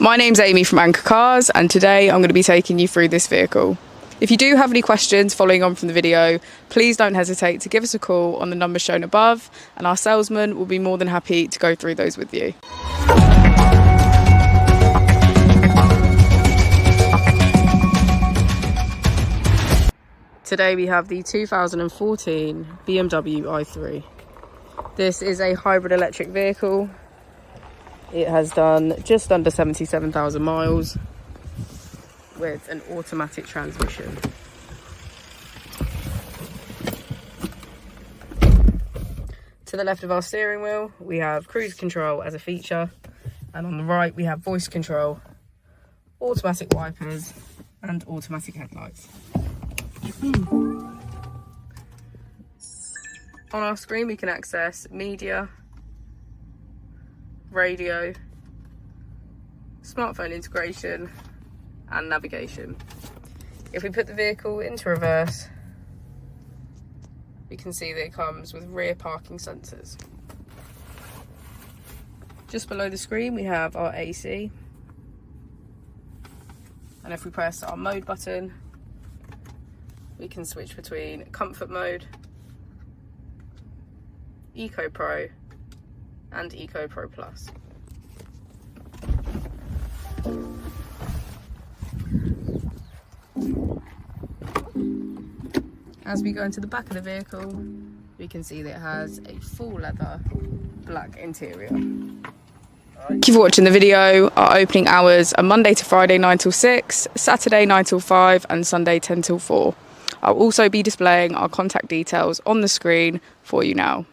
My name's Amy from Anchor Cars, and today I'm going to be taking you through this vehicle. If you do have any questions following on from the video, please don't hesitate to give us a call on the number shown above, and our salesman will be more than happy to go through those with you. Today we have the 2014 Bmw i3. This is a hybrid electric vehicle. It has done just under 77,000 miles with an automatic transmission. To the left of our steering wheel, we have cruise control as a feature, and on the right we have voice control, automatic wipers and automatic headlights. On our screen we can access media, radio, smartphone integration and navigation. If we put the vehicle into reverse, we can see that it comes with rear parking sensors. Just below the screen we have our AC, and if we press our mode button we can switch between comfort mode, Eco Pro and Eco Pro Plus. As we go into the back of the vehicle, we can see that it has a full leather black interior. Thank you for watching the video. Our opening hours are Monday to Friday 9 till 6, Saturday 9 till 5 and Sunday 10 till 4. I'll also be displaying our contact details on the screen for you now.